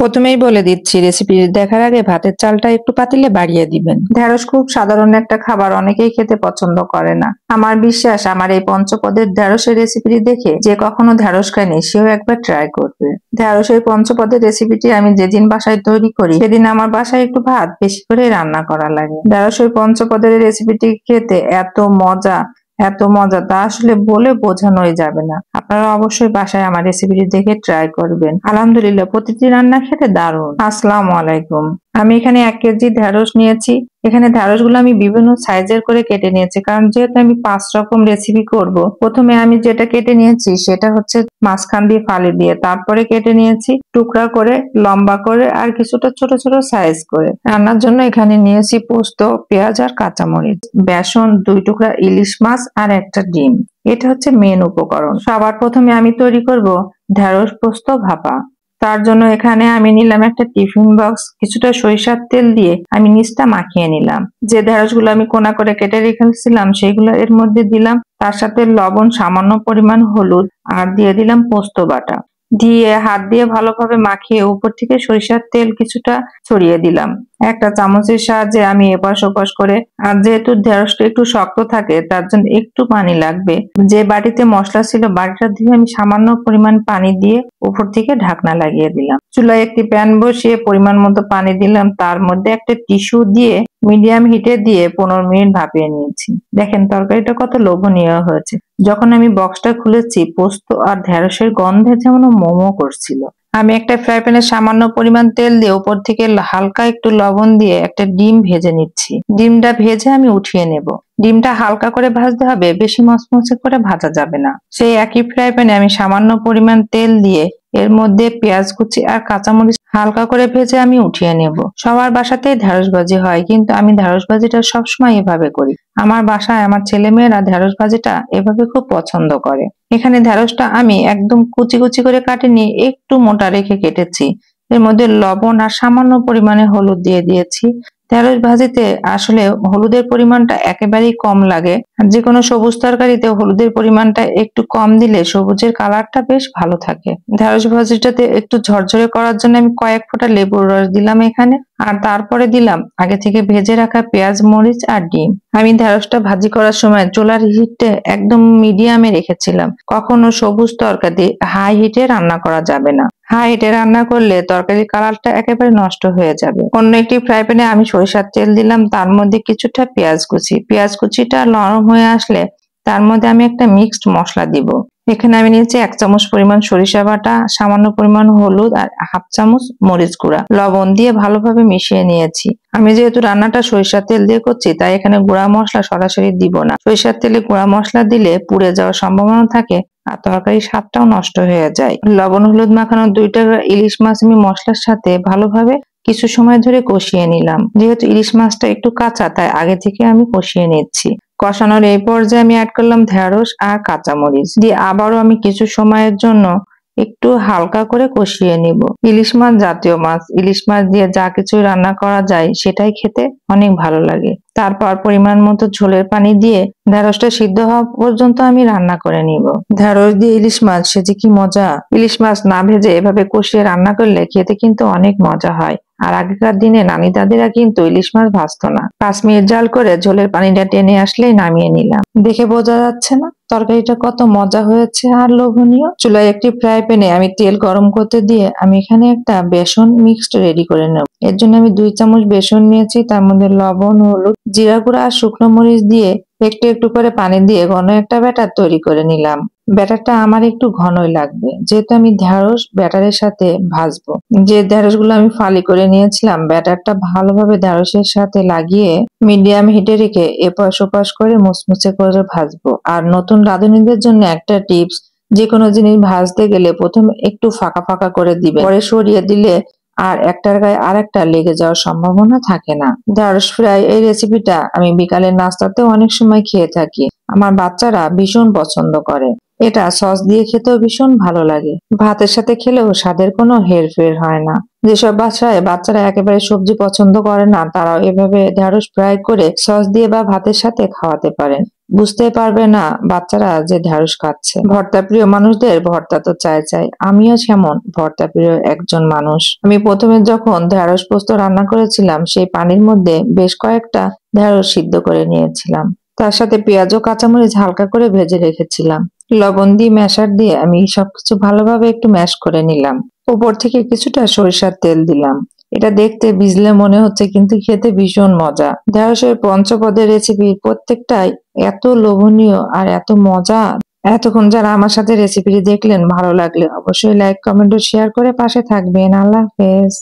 প্রথমেই বলে দিচ্ছি, রেসিপি দেখার আগে ভাতের চালটা একটু পাতিলে বাড়িয়ে দিবেন। ঢেঁড়স খুব সাধারণ একটা খাবার, অনেকেই খেতে পছন্দ করে না। আমার বিশ্বাস আমার এই পঞ্চপদের ঢেঁড়সের রেসিপিটি দেখে যে কখনো ঢেঁড়স খায়নি সেও একবার ট্রাই করবে। ঢেঁড়সের পঞ্চপদের রেসিপিটি আমি যেদিন বাসায় তৈরি করি সেদিন আমার বাসায় একটু ভাত বেশি করে রান্না করা লাগে। ঢেঁড়সের পঞ্চপদের রেসিপিটি খেতে এত মজা তা আসলে বলে বোঝানোই যাবে না। আপনারা অবশ্যই বাসায় আমার রেসিপিটি দেখে ট্রাই করবেন। আলহামদুলিল্লাহ, প্রতিটি রান্না খেতে দারুণ। আসসালামু আলাইকুম। আমি এখানে 1 কেজি ঢেঁড়স নিয়েছি। এখানে ঢেঁড়স গুলো আমি বিভিন্ন সাইজের করে কেটে নিয়েছি, কারণ যেহেতু আমি 5 রকম রেসিপি করব। প্রথমে আমি যেটা কেটে নিয়েছি সেটা হচ্ছে মাঝখান দিয়ে ফালি দিয়ে, তারপরে কেটে নিয়েছি টুকরা করে, লম্বা করে, আর কিছুটা ছোট ছোট সাইজ করে। রান্নার জন্য এখানে নিয়েছি পোস্ত, পেঁয়াজ আর কাঁচামরিচ, বেসন, 2 টুকরা ইলিশ মাছ আর একটা ডিম। এটা হচ্ছে মেন উপকরণ। সবার প্রথমে আমি তৈরি করব ঢেঁড়স পোস্ত ভাপা। তার জন্য এখানে আমি নিলাম একটা টিফিন বক্স, কিছুটা সরিষার তেল দিয়ে আমি নিচটা মাখিয়ে নিলাম। যে ঢেঁড়স গুলো আমি কোনা করে কেটে রেখেছিলাম সেগুলো এর মধ্যে দিলাম, তার সাথে লবণ, সামান্য পরিমাণ হলুদ আর দিয়ে দিলাম পোস্ত বাটা। দিয়ে হাত দিয়ে ভালোভাবে মাখিয়ে উপর থেকে সরিষার তেল কিছুটা ছড়িয়ে দিলাম। একটা চামচের সাহায্যে আমি এপাশ ওপাশ করে, আর যেহেতু ঢেঁড়সটা একটু শক্ত থাকে তার জন্য একটু পানি লাগবে। যে বাটিতে মশলা ছিল বাটিটা দিয়ে আমি সামান্য পরিমাণ পানি দিয়ে উপর থেকে ঢাকনা লাগিয়ে দিলাম। চুলায় একটি প্যান বসিয়ে পরিমাণ মতো পানি দিলাম, তার মধ্যে একটা টিস্যু দিয়ে মিডিয়াম হিটে দিয়ে 15 মিনিট ভাপিয়ে নিয়েছি। দেখেন তরকারিটা কত লোভনীয় হয়েছে। যখন আমি বক্সটা খুলেছি পোস্ত আর ঢেঁড়সের গন্ধে যেমন মোমো করছিল। আমি একটা ফ্রাই প্যানে সামান্য পরিমাণ তেল দিয়ে উপর থেকে হালকা একটু লবণ দিয়ে একটা ডিম ভেজে নিচ্ছি। ডিমটা ভেজে আমি উঠিয়ে নেব। ডিমটা হালকা করে ভাজতে হবে, বেশি মচমচে করে ভাজা যাবে না। সেই একই ফ্রাই প্যানে আমি সামান্য পরিমাণ তেল দিয়ে এর মধ্যে পেঁয়াজ কুচি আর কাঁচামরিচ হালকা করে ভেজে আমি উঠিয়ে নেব। সবার বাসাতেই ঢেঁড়স ভাজি হয়, কিন্তু আমি ঢেঁড়স ভাজিটা সবসময় এভাবে করি। আমার বাসায় আমার ছেলে মেয়েরা ঢেঁড়স ভাজিটা এভাবে খুব পছন্দ করে। এখানে ঢেঁড়সটা আমি একদম কুচি কুচি করে কাটিনি, একটু মোটা রেখে কেটেছি। এর মধ্যে লবণ আর সামান্য পরিমাণে হলুদ দিয়ে দিয়েছি। ঢেঁড়স ভাজিতে আসলে হলুদের পরিমাণটা একেবারেই কম লাগে। যে কোনো সবুজ তরকারিতে হলুদের পরিমাণটা একটু কম দিলে সবুজের কালারটা বেশ ভালো থাকে। ঢেঁড়স ভাজিটাতে একটু ঝরঝরে করার জন্য আমি কয়েক ফোঁটা লেবুর রস দিলাম এখানে, আর তারপরে দিলাম আগে থেকে ভেজে রাখা পেঁয়াজ, মরিচ আর ডিম। আমি ঢেঁড়সটা ভাজি করার সময় চুলার হিটটা একদম মিডিয়ামে রেখেছিলাম। কখনো সবুজ তরকারি হাই হিটে রান্না করা যাবে না। হাই হিটে রান্না করলে তরকারির কালারটা একেবারে নষ্ট হয়ে যাবে। অন্য একটি ফ্রাই প্যানে আমি সরিষার তেল দিলাম, তার মধ্যে কিছুটা পেঁয়াজ কুচি। পেঁয়াজ কুচিটা নরম হয়ে আসলে তার মধ্যে আমি একটা মিক্সড মশলা দিব। এখানে আমি নিয়েছি 1 চামচ পরিমাণ সরিষা বাটা, সামান্য পরিমাণ হলুদ আর 1/2 চামচ মরিচ গুঁড়া। লবণ দিয়ে ভালোভাবে মিশিয়ে নিয়েছি। আমি যেহেতু রান্নাটা সরিষার তেল দিয়ে করছি তাই এখানে গুঁড়া মশলা সরাসরি দিব না। সরিষার তেলে গুঁড়া মশলা দিলে পুড়ে যাওয়ার সম্ভাবনা থাকে আর তরকারির স্বাদটাও নষ্ট হয়ে যায়। লবণ হলুদ মাখানো 2 টুকরা ইলিশ মাছ আমি মশলার সাথে ভালোভাবে কিছু সময় ধরে কষিয়ে নিলাম। যেহেতু ইলিশ মাছটা একটু কাঁচা তাই আগে থেকে আমি কষিয়ে নিচ্ছি। কষানোর এই পর্যায়ে আমি অ্যাড করলাম ঢেঁড়স আর কাঁচামরিচ দিয়ে আবারও আমি কিছু সময়ের জন্য একটু হালকা করে কষিয়ে নিব। ইলিশ মাছ জাতীয় মাছ, ইলিশ মাছ দিয়ে যা কিছু রান্না করা যায় সেটাই খেতে অনেক ভালো লাগে। তারপর পরিমাণ মতো ঝোলের পানি দিয়ে ঢেঁড়সটা সিদ্ধ হওয়া পর্যন্ত আমি রান্না করে নিব। ঢেঁড়স দিয়ে ইলিশ মাছ সে যে কি মজা! ইলিশ মাছ না ভেজে এভাবে কষিয়ে রান্না করলে খেতে কিন্তু অনেক মজা হয়। আর আগেকার দিনে নানি দাদিরা কিন্তু ইলিশ মাছ ভাজতো না। 5 মিনিট জাল করে ঝোলের পানিটা টেনে আসলেই নামিয়ে নিলাম। দেখে বোঝা যাচ্ছে না তরকারিটা কত মজা হয়েছে আর লোভনীয়। চুলায় একটি ফ্রাই প্যানে আমি তেল গরম করতে দিয়ে আমি এখানে একটা বেসন মিক্সড রেডি করে নেব। এর জন্য আমি 2 চামচ বেসন নিয়েছি, তার মধ্যে লবণ, হলুদ, জিরা গুঁড়া আর শুকনো মরিচ দিয়ে একটু একটু করে পানি দিয়ে ঘন একটা ব্যাটার তৈরি করে নিলাম। ব্যাটারটা আমার একটু ঘনই লাগবে, যেহেতু আমি ঢেঁড়স ব্যাটারের সাথে ভাজবো। যে ঢেঁড়স গুলো আমি ফালি করে নিয়েছিলাম ব্যাটারটা ভালোভাবে ঢেঁড়সের সাথে লাগিয়ে মিডিয়াম হিটে রেখে এপাশ ওপাশ করে মুচমুচে করে ভাজবো। আর নতুন রাঁধুনিদের জন্য একটা টিপস, যে কোনো জিনিস ভাজতে গেলে প্রথমে একটু ফাঁকা ফাঁকা করে দিবে, পরে সরিয়ে দিলে আর একটার গায়ে আর একটা লেগে যাওয়ার সম্ভাবনা থাকে না। ঢেঁড়স ফ্রাই এই রেসিপিটা আমি বিকালের নাস্তাতেও অনেক সময় খেয়ে থাকি। আমার বাচ্চারা ভীষণ পছন্দ করে। এটা সস দিয়ে খেতেও ভীষণ ভালো লাগে। ভাতের সাথে খেলেও স্বাদের কোনো হেরফের হয় না। যেসব বাসায় বাচ্চারা একেবারে সবজি পছন্দ করে না, তারাও এভাবে ঢেঁড়স ফ্রাই করে সস দিয়ে বা ভাতের সাথে খাওয়াতে পারেন। বুঝতে পারবে না বাচ্চারা যে ঢেঁড়স খাচ্ছে। ভর্তা প্রিয় মানুষদের ভর্তা তো চাই চাই, আমিও যেমন ভর্তা প্রিয় একজন মানুষ। আমি প্রথমে যখন ঢেঁড়স পোস্ত রান্না করেছিলাম, সেই পানির মধ্যে বেশ কয়েকটা ঢেঁড়স সিদ্ধ করে নিয়েছিলাম। তার সাথে পেঁয়াজ ও কাঁচামরিচ হালকা করে ভেজে রেখেছিলাম। লবণ দিয়ে ম্যাশার দিয়ে আমি সবকিছু ভালোভাবে একটু ম্যাশ করে নিলাম। উপর থেকে কিছুটা সরিষার তেল দিলাম। এটা দেখতে বিজলে মনে হচ্ছে, কিন্তু খেতে ভীষণ মজা। ঢেঁড়সের পঞ্চপদের রেসিপি প্রত্যেকটাই এত লোভনীয় আর এত মজা। এতক্ষণ যারা আমার সাথে রেসিপিটি দেখলেন, ভালো লাগলে অবশ্যই লাইক, কমেন্ট ও শেয়ার করে পাশে থাকবেন। আল্লাহ হাফেজ।